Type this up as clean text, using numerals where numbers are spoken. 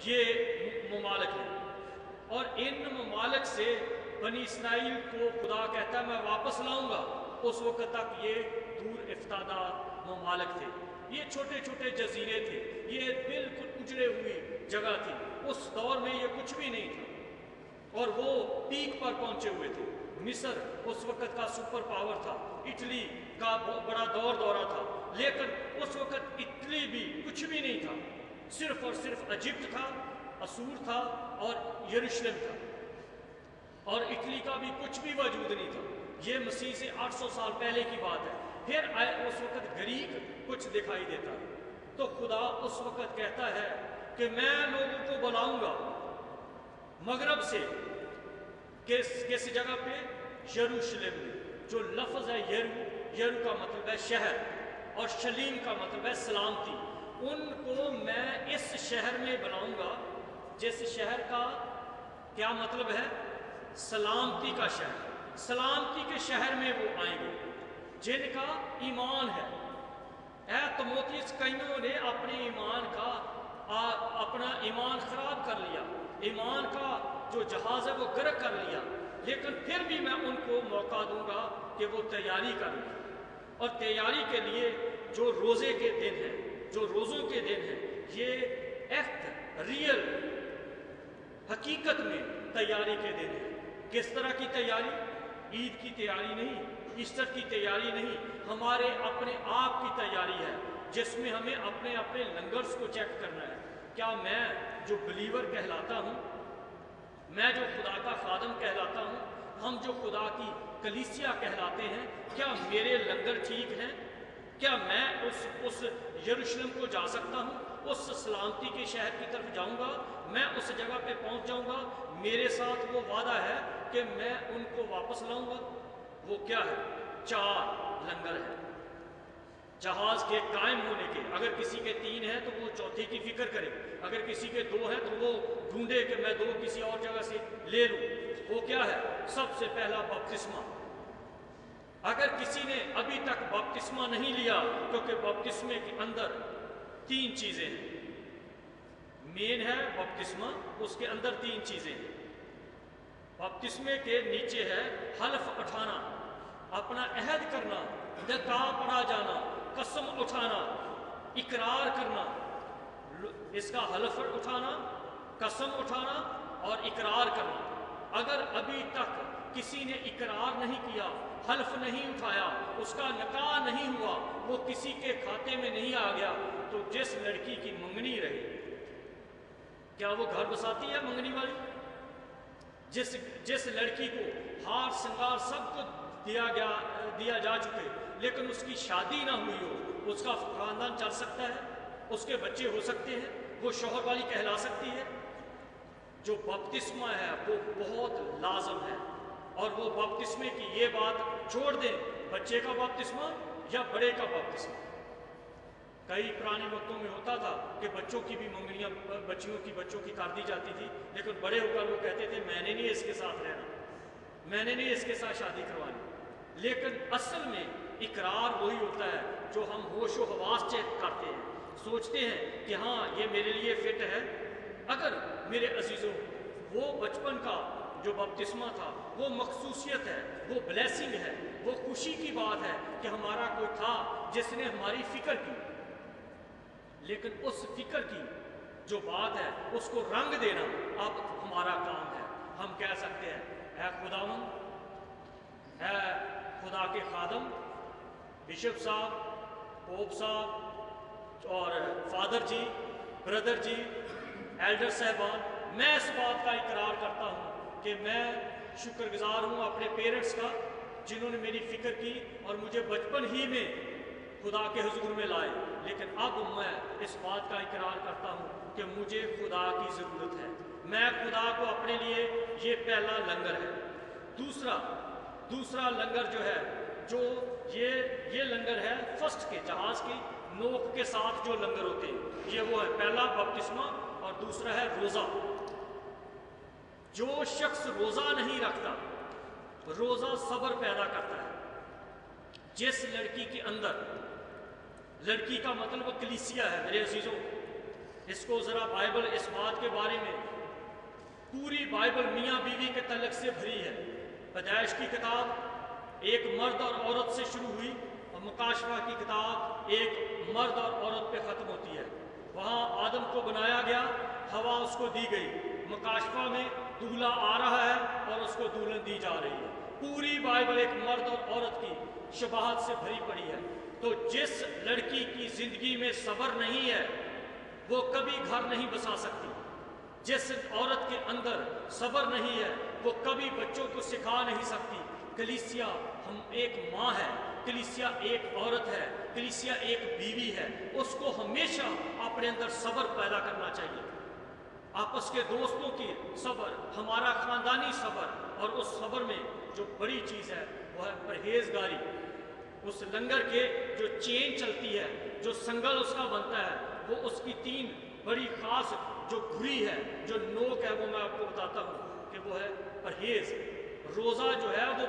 یہ ممالک ہیں، اور ان ممالک سے بنی اسرائیل کو خدا کہتا ہے میں واپس لاؤں گا۔ اس وقت تک یہ دور افتادہ ممالک تھے، یہ چھوٹے چھوٹے جزیرے تھے، یہ بالکل اجڑے ہوئی جگہ تھی۔ اس دور میں یہ کچھ بھی نہیں تھا، اور وہ پیک پر پہنچے ہوئے تھے۔ مصر اس وقت کا سپر پاور تھا، اٹلی کا بڑا دورہ تھا، لیکن اس وقت اٹلی بھی کچھ بھی نہیں تھا، صرف اور صرف ایجپٹ تھا، اسور تھا اور یروشلم تھا، اور اٹلی کا بھی کچھ بھی وجود نہیں تھا۔ یہ مسیح سے 800 سال پہلے کی بات ہے۔ پھر اس وقت گریک کچھ دکھائی دیتا، تو خدا اس وقت کہتا ہے کہ میں لوگوں کو بلاؤں گا مغرب سے، کس جگہ پہ؟ یروشلم میں، جو لفظ ہے یرو کا مطلب ہے شہر، اور شلیم کا مطلب ہے سلامتی۔ ان کو میں اس شہر میں بلاؤں گا، جس شہر کا کیا مطلب ہے؟ سلامتی کا شہر۔ سلامتی کے شہر میں وہ آئیں گے جن کا ایمان ہے۔ اے تموتھیوس، کئیوں نے اپنے اپنا ایمان خراب کر لیا، ایمان کا جو جہاز ہے وہ غرق کر لیا، لیکن پھر بھی میں ان کو موقع دوں گا کہ وہ تیاری کریں، اور تیاری کے لیے جو روزے کے دن ہیں، جو روزوں کے دن ہیں، یہ ایکٹ ریئل حقیقت میں تیاری کے دن ہیں۔ کس طرح کی تیاری؟ عید کی تیاری نہیں، ایسٹر کی تیاری نہیں، ہمارے اپنے آپ کی تیاری ہے، جس میں ہمیں اپنے اپنے لنگرز کو چیک کرنا ہے۔ کیا میں جو بلیور کہلاتا ہوں، میں جو خدا کا خادم کہلاتا ہوں، ہم جو خدا کی کلیسیا کہلاتے ہیں، کیا میرے لنگر ٹھیک ہیں؟ کیا میں اس یروشلم کو جا سکتا ہوں؟ اس سلامتی کے شہر کی طرف جاؤں گا، میں اس جگہ پہ پہنچ جاؤں گا، میرے ساتھ وہ وعدہ ہے کہ میں ان کو واپس لاؤں گا۔ وہ کیا ہے؟ 4 لنگر ہیں جہاز کے قائم ہونے کے۔ اگر کسی کے 3 ہیں تو وہ چوتھے کی فکر کرے، اگر کسی کے 2 ہیں تو وہ ڈھونڈے کہ میں 2 کسی اور جگہ سے لے لوں۔ وہ کیا ہے؟ سب سے پہلا بپتسمہ۔ اگر کسی نے ابھی تک بپتسمہ نہیں لیا، کیونکہ بپتسمے کے اندر 3 چیزیں ہیں، مین ہے بپتسمہ، اس کے اندر 3 چیزیں ہیں۔ بپتسمے کے نیچے ہے حلف اٹھانا، اپنا عہد کرنا، نقاب پڑا جانا، قسم اٹھانا، اقرار کرنا۔ اس کا حلف اٹھانا، قسم اٹھانا اور اقرار کرنا۔ اگر ابھی تک کسی نے اقرار نہیں کیا، حلف نہیں اٹھایا، اس کا نکاح نہیں ہوا، وہ کسی کے کھاتے میں نہیں آ گیا، تو جس لڑکی کی منگنی رہی، کیا وہ گھر بساتی ہے منگنی والی؟ جس لڑکی کو ہار سنگار سب کچھ دیا جا چکے، لیکن اس کی شادی نہ ہوئی ہو، اس کا خاندان چل سکتا ہے، اس کے بچے ہو سکتے ہیں، وہ شوہر والی کہلا سکتی ہے۔ جو بپتسمہ ہے وہ بہت لازم ہے، اور وہ بپتسمے کی یہ بات چھوڑ دیں، بچے کا بپتسمہ یا بڑے کا بپتسمہ۔ کئی پرانے وقتوں میں ہوتا تھا کہ بچوں کی بھی منگنیاں بچوں کی کر دی جاتی تھی، لیکن بڑے ہو کر وہ کہتے تھے میں نے نہیں اس کے ساتھ رہنا، میں نے نہیں اس کے ساتھ شادی کروانی۔ لیکن اصل میں اقرار وہی ہوتا ہے جو ہم ہوش و حواس چیک کرتے ہیں، سوچتے ہیں کہ ہاں یہ میرے لیے فٹ ہے۔ اگر میرے عزیزوں وہ بچپن کا جو بپتسمہ تھا وہ مخصوصیت ہے، وہ بلیسنگ ہے، وہ خوشی کی بات ہے کہ ہمارا کوئی تھا جس نے ہماری فکر کی، لیکن اس فکر کی جو بات ہے اس کو رنگ دینا اب ہمارا کام ہے۔ ہم کہہ سکتے ہیں اے خداوند، اے خدا کے خادم، بشپ صاحب، پوپ صاحب اور فادر جی، بردر جی، ایلڈر صاحبان، میں اس بات کا اقرار کرتا ہوں کہ میں شکر گزار ہوں اپنے پیرنٹس کا جنہوں نے میری فکر کی اور مجھے بچپن ہی میں خدا کے حضور میں لائے، لیکن اب میں اس بات کا اقرار کرتا ہوں کہ مجھے خدا کی ضرورت ہے۔ میں خدا کو اپنے لیے، یہ پہلا لنگر ہے۔ دوسرا لنگر جو ہے، جو یہ لنگر ہے فرسٹ کے، جہاز کی نوک کے ساتھ جو لنگر ہوتے ہیں، یہ وہ ہے پہلا بپتسمہ، اور دوسرا ہے روزہ۔ جو شخص روزہ نہیں رکھتا، روزہ صبر پیدا کرتا ہے۔ جس لڑکی کے اندر، لڑکی کا مطلب کلیسیا ہے میرے عزیزوں، اس کو ذرا بائبل اس بات کے بارے میں، پوری بائبل میاں بیوی کے تعلق سے بھری ہے۔ پیدائش کی کتاب ایک مرد اور عورت سے شروع ہوئی اور مکاشفہ کی کتاب ایک مرد اور عورت پہ ختم ہوتی ہے۔ وہاں آدم کو بنایا گیا، ہوا اس کو دی گئی۔ مکاشفہ میں دولہا آ رہا ہے اور اس کو دلہن دی جا رہی ہے۔ پوری بائبل ایک مرد اور عورت کی شباہت سے بھری پڑی ہے۔ تو جس لڑکی کی زندگی میں صبر نہیں ہے وہ کبھی گھر نہیں بسا سکتی۔ جس عورت کے اندر صبر نہیں ہے وہ کبھی بچوں کو سکھا نہیں سکتی۔ کلیسیا ہم ایک ماں ہے، کلیسیا ایک عورت ہے، کلیسیا ایک بیوی ہے۔ اس کو ہمیشہ اپنے اندر صبر پیدا کرنا چاہیے، آپس کے دوستوں کی صبر، ہمارا خاندانی صبر، اور اس صبر میں جو بڑی چیز ہے وہ ہے پرہیزگاری۔ اس لنگر کے جو چین چلتی ہے، جو سنگل اس کا بنتا ہے، وہ اس کی 3 بڑی خاص جو گھری ہے، جو نوک ہے، وہ میں آپ کو بتاتا ہوں کہ وہ ہے پرہیز۔ روزہ جو ہے وہ